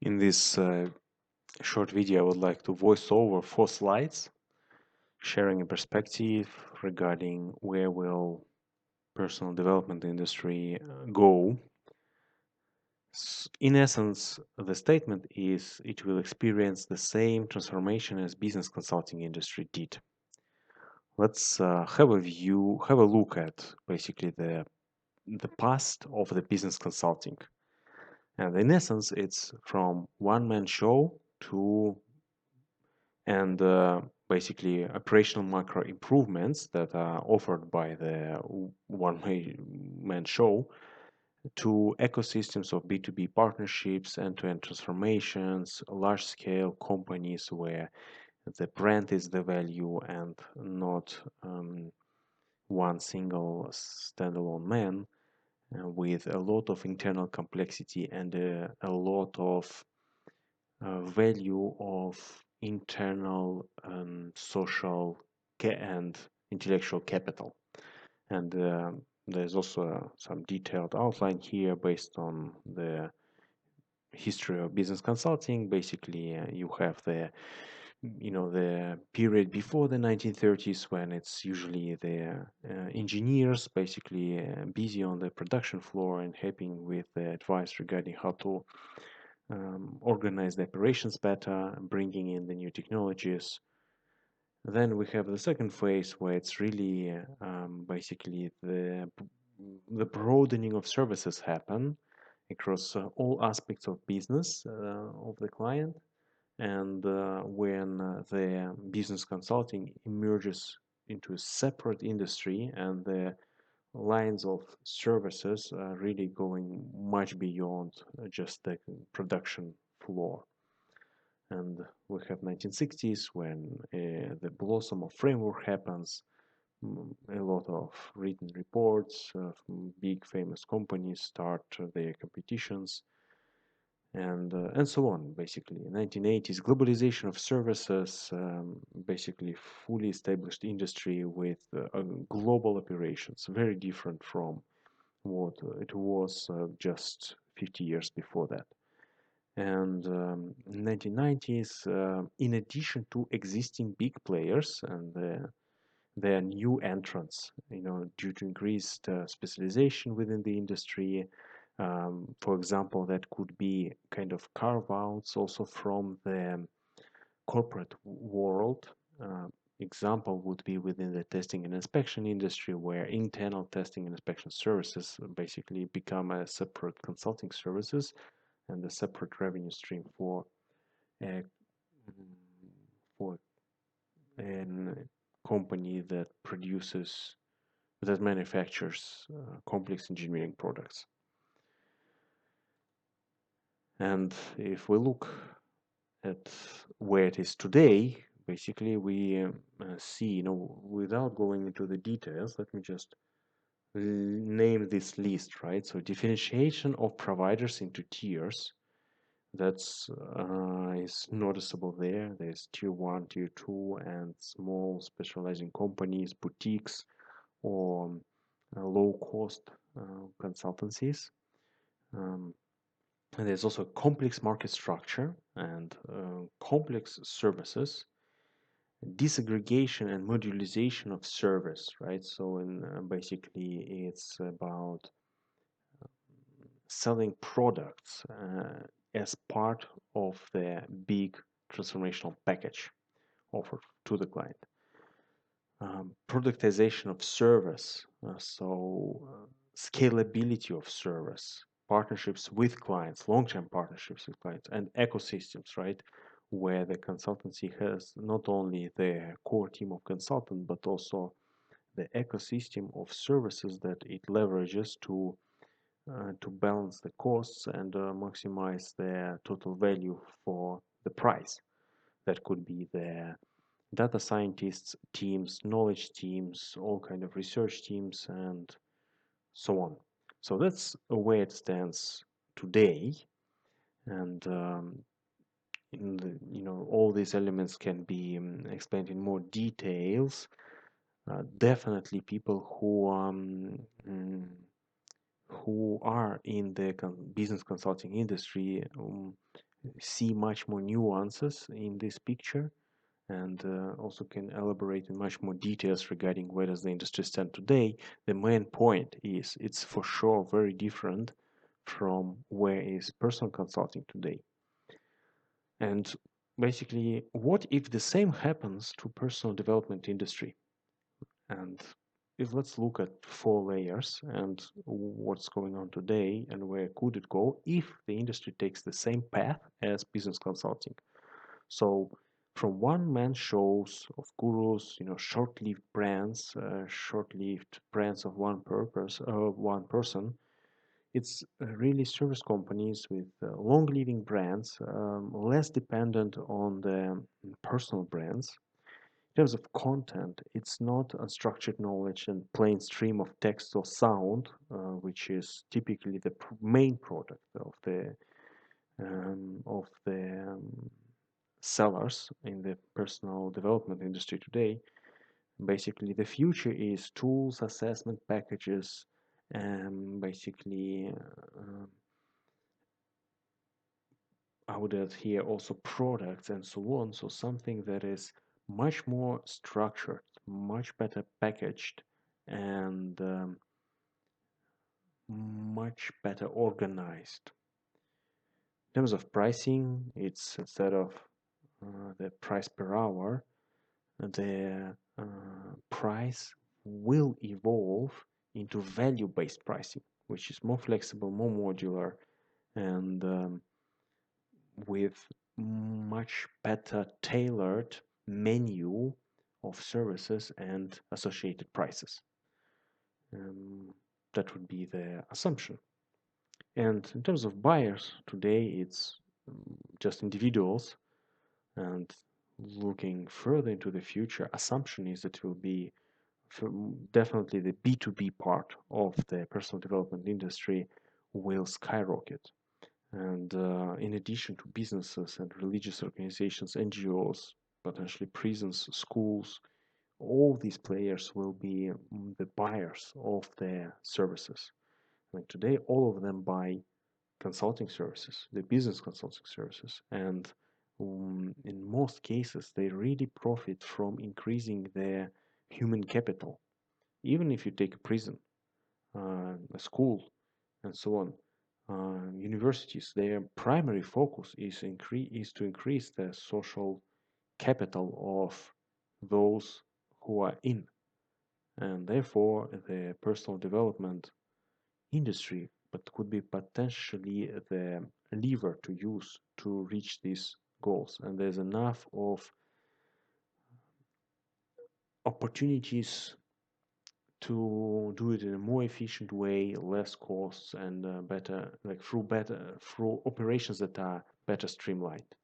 In this short video, I would like to voice over 4 slides, sharing a perspective regarding where will personal development industry go. In essence, the statement is it will experience the same transformation as business consulting industry did. Let's have a look at basically the past of the business consulting. And in essence, it's from one-man show to and basically operational macro improvements that are offered by the one-man show to ecosystems of B2B partnerships, end-to-end transformations, large-scale companies where the brand is the value and not one single standalone man with a lot of internal complexity and a lot of value of internal social and intellectual capital. And there's also some detailed outline here based on the history of business consulting. Basically, you have the period before the 1930s when it's usually the engineers basically busy on the production floor and helping with the advice regarding how to organize the operations better, bringing in the new technologies. Then we have the second phase where it's really basically the broadening of services happen across all aspects of business of the client, and when the business consulting emerges into a separate industry and the lines of services are really going much beyond just the production floor. And we have 1960s when the blossom of framework happens. A lot of written reports from big famous companies start their competitions and so on. Basically, 1980s globalization of services, basically fully established industry with global operations, very different from what it was just 50 years before that. And 1990s, in addition to existing big players and their new entrants, due to increased specialization within the industry, for example, that could be kind of carve-outs also from the corporate world. Example would be within the testing and inspection industry, where internal testing and inspection services basically become a separate consulting services and a separate revenue stream for a for a company that manufactures complex engineering products. And if we look at where it is today, basically we see, without going into the details, let me just name this list, right? So differentiation of providers into tiers, that's is noticeable there. There's tier 1, tier 2, and small specializing companies, boutiques, or low-cost consultancies. And there's also complex market structure and complex services, disaggregation and modularization of service, right? So basically it's about selling products as part of the big transformational package offered to the client. Productization of service, scalability of service, partnerships with clients, long-term partnerships with clients, and ecosystems, right? Where the consultancy has not only the core team of consultants, but also the ecosystem of services that it leverages to balance the costs and maximize the total value for the price. That could be the data scientists teams, knowledge teams, all kind of research teams, and so on. So that's where it stands today, and all these elements can be explained in more details. Definitely, people who are in the business consulting industry see much more nuances in this picture, and also can elaborate in much more details regarding where does the industry stand today. The main point is it's for sure very different from where is personal consulting today. And basically, what if the same happens to personal development industry? And if let's look at four layers and what's going on today and where could it go if the industry takes the same path as business consulting. So from one-man shows of gurus, short-lived brands, short-lived brands of one person, it's really service companies with long-living brands, less dependent on the personal brands. In terms of content, it's not unstructured knowledge and plain stream of text or sound, which is typically the main product of the sellers in the personal development industry today. Basically, the future is tools, assessment packages, and basically, I would add here also products and so on. So something that is much more structured, much better packaged, and much better organized. In terms of pricing, it's instead of the price per hour, the price will evolve into value-based pricing, which is more flexible, more modular, and with much better tailored menu of services and associated prices. That would be the assumption. And in terms of buyers, today it's just individuals. And looking further into the future, assumption is that it will be definitely the B2B part of the personal development industry will skyrocket. And in addition to businesses and religious organizations, NGOs, potentially prisons, schools, all these players will be the buyers of their services. Like today, all of them buy consulting services, the business consulting services, and in most cases, they really profit from increasing their human capital. Even if you take a prison, a school, and so on, universities, their primary focus is to increase the social capital of those who are in, and therefore the personal development industry, but could be potentially the lever to use to reach these goals. And there's enough of opportunities to do it in a more efficient way, less costs, and better, like through operations that are better streamlined.